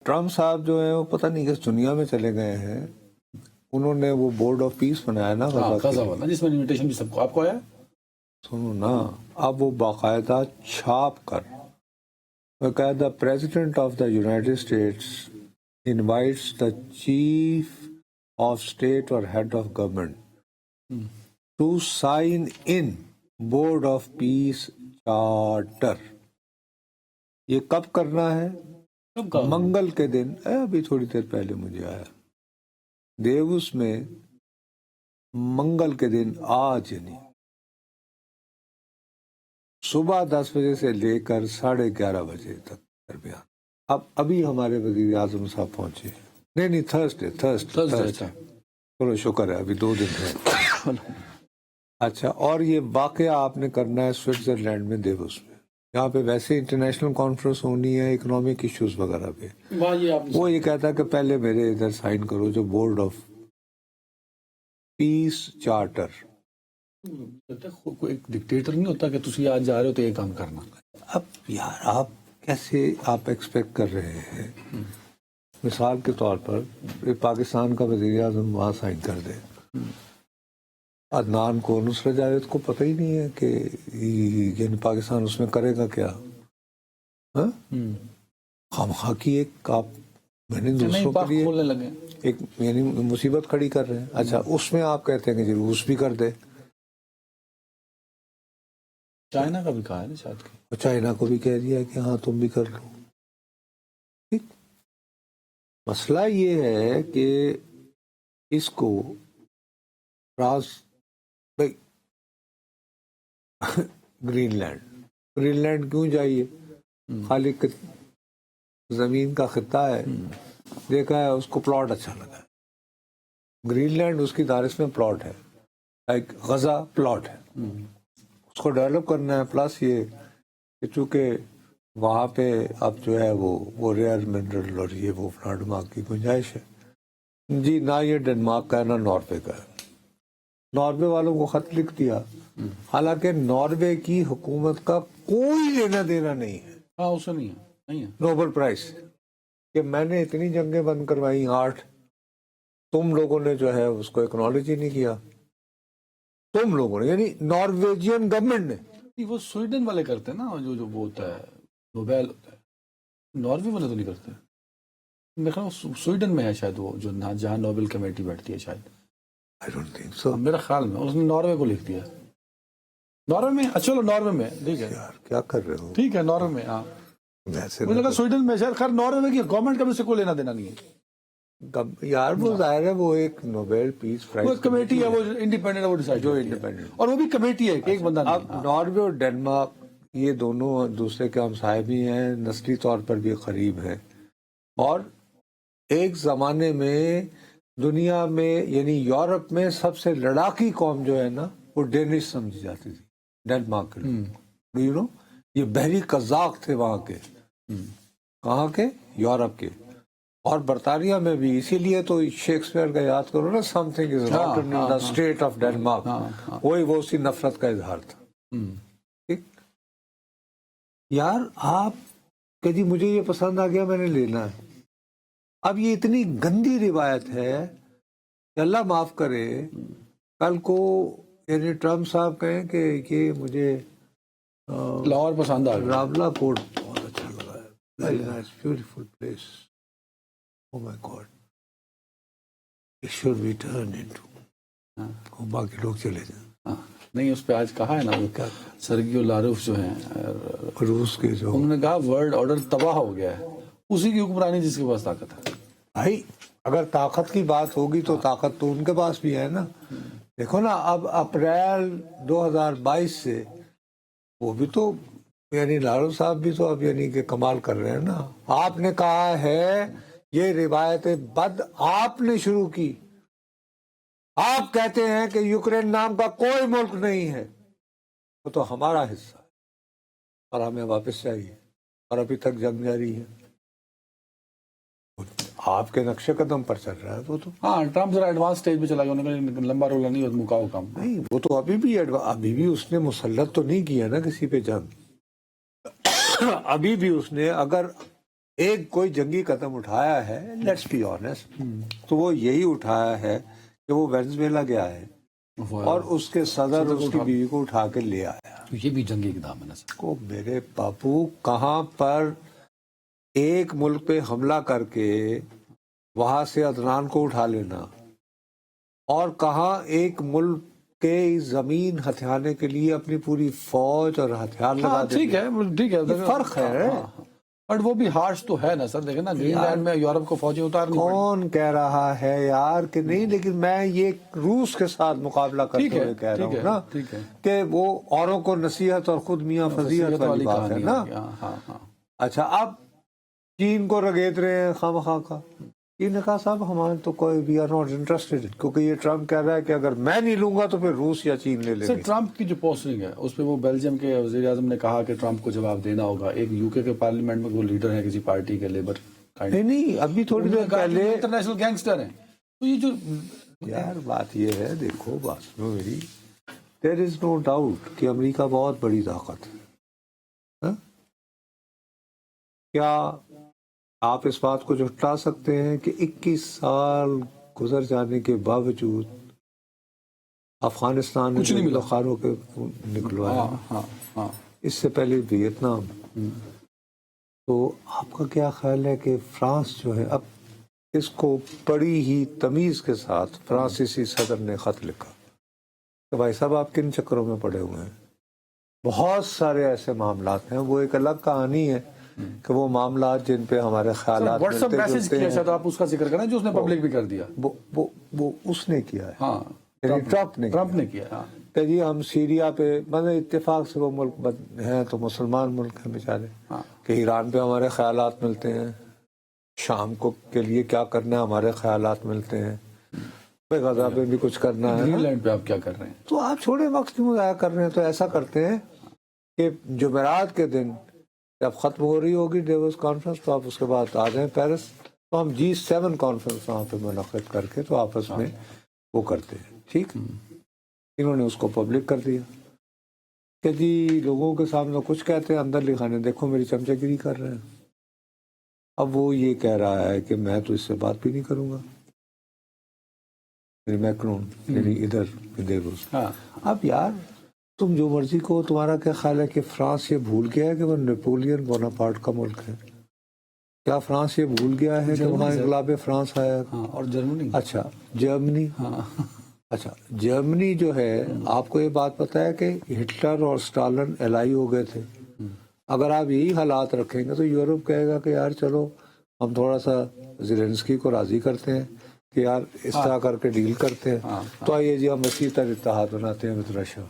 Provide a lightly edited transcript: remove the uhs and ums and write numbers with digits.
Trump صاحب جو ہیں وہ پتہ نہیں کس دنیا میں چلے گئے ہیں. انہوں نے وہ بورڈ آف پیس بنایا نا غزہ والا، جس میں انویٹیشن بھی سب کو آپ کو آیا. سنو نا، اب وہ باقاعدہ چھاپ کر باقاعدہ president of the United States invites the chief of state اور head of government to sign in board of peace charter. یہ کب کرنا ہے؟ منگل کے دن. ابھی تھوڑی دیر پہلے مجھے آیا دیوس میں، منگل کے دن، آج یعنی صبح 10 بجے سے لے کر 11:30 بجے تک درمیان. ابھی ہمارے وزیر اعظم صاحب پہنچے. نہیں تھرسڈے. چلو شکر ہے، ابھی 2 دن ہے. اچھا، اور یہ واقعہ آپ نے کرنا ہے سوئٹزرلینڈ میں دیوس میں. یہاں پہ ویسے انٹرنیشنل کانفرنس ہونی ہے اکنامک ایشوز وغیرہ پہ. وہ یہ کہتا ہے کہ پہلے میرے ادھر سائن کرو جو بورڈ آف پیس چارٹر. کوئی ایک ڈکٹیٹر نہیں ہوتا کہ تسی آج جا رہے ہو تو یہ کام کرنا. اب یار آپ کیسے آپ ایکسپیکٹ کر رہے ہیں؟ مثال کے طور پر پاکستان کا وزیر اعظم وہاں سائن کر دے، عدنان کو، نصرت جاوید کو پتہ ہی نہیں ہے کہ یعنی پاکستان اس میں کرے گا کیا. خواہ کی ایک آپ میں نے دوسروں کے لیے ایک یعنی مصیبت کھڑی کر رہے ہیں. اچھا، اس میں آپ کہتے ہیں کہ جی روس بھی کر دے. چائنا کا بھی کہا ہے نا شاید کہ چائنا کو بھی کہہ دیا کہ ہاں تم بھی کر لو. ٹھیک، مسئلہ یہ ہے کہ اس کو بھائی گرین لینڈ کیوں چاہیے؟ خالی زمین کا خطہ ہے، دیکھا ہے اس کو پلاٹ اچھا لگا ہے. گرین لینڈ اس کی دارس میں پلاٹ ہے، لائک غزہ پلاٹ ہے، اس کو ڈیولپ کرنا ہے. پلس یہ کہ چونکہ وہاں پہ اب جو ہے وہ ریئر منرل اور یہ وہ فلاں ڈماغ کی گنجائش ہے. جی نہ یہ ڈنمارک کا ہے نہ ناروے کا ہے. ناروے والوں کو خط لکھ دیا، حالانکہ ناروے کی حکومت کا کوئی لینا دینا نہیں ہے. ہاں اسے نہیں ہے نوبل پرائز کہ میں نے اتنی جنگیں بند کروائی 8، تم لوگوں نے جو ہے اس کو اکنالج ہی نہیں کیا. تم لوگوں نے یعنی نارویجین گورنمنٹ نے. وہ سویڈن والے کرتے ہیں نا، جو وہ ہوتا ہے نوبیل ہوتا ہے. ناروے والے تو نہیں کرتے. میرے خیال سویڈن میں ہے شاید وہ جو جہاں نوبل کمیٹی بیٹھتی ہے شاید. I don't think so. میرا خیال میں اس نے ناروے کو لکھ دیا. ناروے میں چلو ناروے میں ٹھیک ہے. یار کیا کر رہے ہو؟ ٹھیک ہے ناروے میں. ہاں مجھے لگا سویڈن میں شاید. خیر ناروے میں گورنمنٹ کا بھی سے کوئی لینا دینا نہیں ہے یار. وہ ظاہر ہے وہ ایک نوبیل پیس پرائز وہ کمیٹی ہے، وہ انڈیپینڈنٹ ہے، وہ ڈیسائیڈ جو انڈیپینڈنٹ، اور وہ بھی کمیٹی ہے کہ ایک بندہ. اب ناروے اور ڈنمارک یہ دونوں دوسرے کے ہمسائے بھی ہیں، نسلی طور پر بھی قریب ہیں. اور ایک زمانے میں دنیا میں یعنی یورپ میں سب سے لڑاکی قوم جو ہے نا وہ ڈینش سمجھی جاتی تھی، ڈنمارک کے لوگ. یو نو یہ بحری قزاق تھے وہاں کے. کہاں کے؟ یورپ کے. اور برطانیہ میں بھی. اسی لیے تو شیکسپیئر کا یاد کرو نا، something is rotten in the state of Denmark. وہی وہ اسی نفرت کا اظہار تھا. ٹھیک یار، آپ کہ جی مجھے یہ پسند آ گیا میں نے لینا ہے. اب یہ اتنی گندی روایت ہے کہ اللہ معاف کرے، کل کو یعنی ٹرمپ صاحب کہیں کہ یہ مجھے لاہور پسند آ گیا، راولا کوٹ بہت اچھا لگا ہے، very nice beautiful place. Oh my God. It should be turned into. باقی لوگ چلے جائیں. نہیں اس پہ آج کہا ہے نا سرگیو لاروف جو ہیں روس کے، جو انہوں نے کہا ورلڈ آرڈر تباہ ہو گیا ہے، اسی کی حکمرانی جس کے پاس طاقت ہے. بھائی اگر طاقت کی بات ہوگی تو طاقت تو ان کے پاس بھی ہے نا. دیکھو نا اب اپریل 2022 سے وہ بھی تو یعنی لاروف صاحب بھی تو اب یعنی کہ کمال کر رہے ہیں نا. آپ نے کہا ہے یہ روایت بد آپ نے شروع کی. آپ کہتے ہیں کہ یوکرین نام کا کوئی ملک نہیں ہے، وہ تو ہمارا حصہ ہے اور ہمیں واپس چاہیے، اور ابھی تک جنگ جاری ہے. آپ کے نقش قدم پر چل رہا ہے وہ تو. ہاں ٹرمپ ذرا ایڈوانس سٹیج پہ چلا گیا، انہوں نے لمبا رولا نہیں اور مکاؤ کام نہیں. وہ تو ابھی بھی اس نے مسلط تو نہیں کیا نا کسی پہ جنگ. ابھی بھی اس نے اگر ایک کوئی جنگی قدم اٹھایا ہے لیٹس بی آنیسٹ تو وہ یہی اٹھایا ہے کہ وہ وینزویلا گیا ہے اور اس کے صدر اور اس کی بیوی کو اٹھا کے لے آیا. تو یہ بھی جنگی اقدام ہے نا سر. کو میرے باپو کہاں پر ایک ملک پہ حملہ کر کے وہاں سے عدنان کو اٹھا لینا اور کہاں ایک ملک کے زمین ہتھیانے کے لیے اپنی پوری فوج اور ہتھیار لگا ٹھیک ہے ٹھیک ہے, یہ فرق ہے. بٹ وہ بھی ہارش تو ہے نا سر. دیکھیں نا گرین لینڈ میں یورپ کو فوجیں اتارنی پڑی. کون کہہ رہا ہے یار کہ نہیں, لیکن میں یہ روس کے ساتھ مقابلہ کرتے ہوئے کہہ رہا ہوں نا کہ وہ اوروں کو نصیحت اور خود میاں فضیحت والی بات ہے نا. اچھا اب چین کو رگیت رہے ہیں خواہ مخواہ کا. یہ نے کہا صاحب ہمارے تو کوئی وی آر ناٹ انٹرسٹڈ, کیونکہ یہ ٹرمپ کہہ رہا ہے کہ اگر میں نہیں لوں گا تو پھر روس یا چین لے لیں گے. سر ٹرمپ کی جو پوسٹنگ ہے اس پہ وہ بیلجیم کے وزیر اعظم نے کہا کہ ٹرمپ کو جواب دینا ہوگا. ایک یو کے پارلیمنٹ میں وہ لیڈر ہیں کسی پارٹی کے لیبر نہیں ابھی تھوڑی دیر پہلے انٹرنیشنل گینگسٹر ہیں. تو یہ جو یار بات یہ ہے, دیکھو بات سنو میری, دیر از نو ڈاؤٹ کہ امریکہ بہت بڑی طاقت ہے. کیا آپ اس بات کو جھٹلا سکتے ہیں کہ 21 سال گزر جانے کے باوجود افغانستان کچھ نہیں ملا خاروں کے نکلوایا, اس سے پہلے ویتنام. تو آپ کا کیا خیال ہے کہ فرانس جو ہے, اب اس کو بڑی ہی تمیز کے ساتھ فرانسیسی صدر نے خط لکھا کہ بھائی صاحب آپ کن چکروں میں پڑے ہوئے ہیں, بہت سارے ایسے معاملات ہیں. وہ ایک الگ کہانی ہے کہ وہ معاملات جن پہ ہمارے خیالات واٹس ایپ میسج کیا شاید آپ اس کا ذکر کریں جو اس نے پبلک بھی کر دیا. وہ اس نے کیا ہے, ہاں ٹرمپ نے کیا کہ جی ہم سیریا پہ مطلب اتفاق سے وہ ملک ہیں تو مسلمان ملک ہیں بیچارے, کہ ایران پہ ہمارے خیالات ملتے ہیں, شام کو کے لیے کیا کرنا ہے ہمارے خیالات ملتے ہیں, غزہ پہ بھی کچھ کرنا ہے. گرین لینڈ پہ آپ کیا کر رہے ہیں؟ تو آپ چھوڑے وقت کیوں ضائع کر رہے ہیں؟ تو ایسا کرتے ہیں کہ جمعرات کے دن جب ختم ہو رہی ہوگی ڈیووس کانفرنس تو آپ اس کے بعد آ جائیں پیرس, تو ہم G7 کانفرنس وہاں پہ منعقد کر کے تو آپس میں وہ کرتے ہیں. ٹھیک, انہوں نے اس کو پبلک کر دیا کہ جی لوگوں کے سامنے کچھ کہتے ہیں, اندر لکھانے دیکھو میری چمچہ گیری کر رہے ہیں. اب وہ یہ کہہ رہا ہے کہ میں تو اس سے بات بھی نہیں کروں گا, میکرون یعنی ادھر دیوس. اب یار تم جو مرضی کو, تمہارا کیا خیال ہے کہ فرانس یہ بھول گیا ہے کہ وہ نیپولین بوناپارٹ کا ملک ہے؟ کیا فرانس یہ بھول گیا ہے کہ وہاں انقلاب فرانس آیا؟ اور جرمنی, اچھا جرمنی, اچھا جرمنی جو ہے, آپ کو یہ بات پتا ہے کہ ہٹلر اور اسٹالن الائی ہو گئے تھے. اگر آپ یہی حالات رکھیں گے تو یورپ کہے گا کہ یار چلو ہم تھوڑا سا زیلنسکی کو راضی کرتے ہیں کہ یار اس طرح کر کے ڈیل کرتے ہیں, تو آئیے جی ہم وسیع تر اتحاد بناتے ہیں ود رشیا.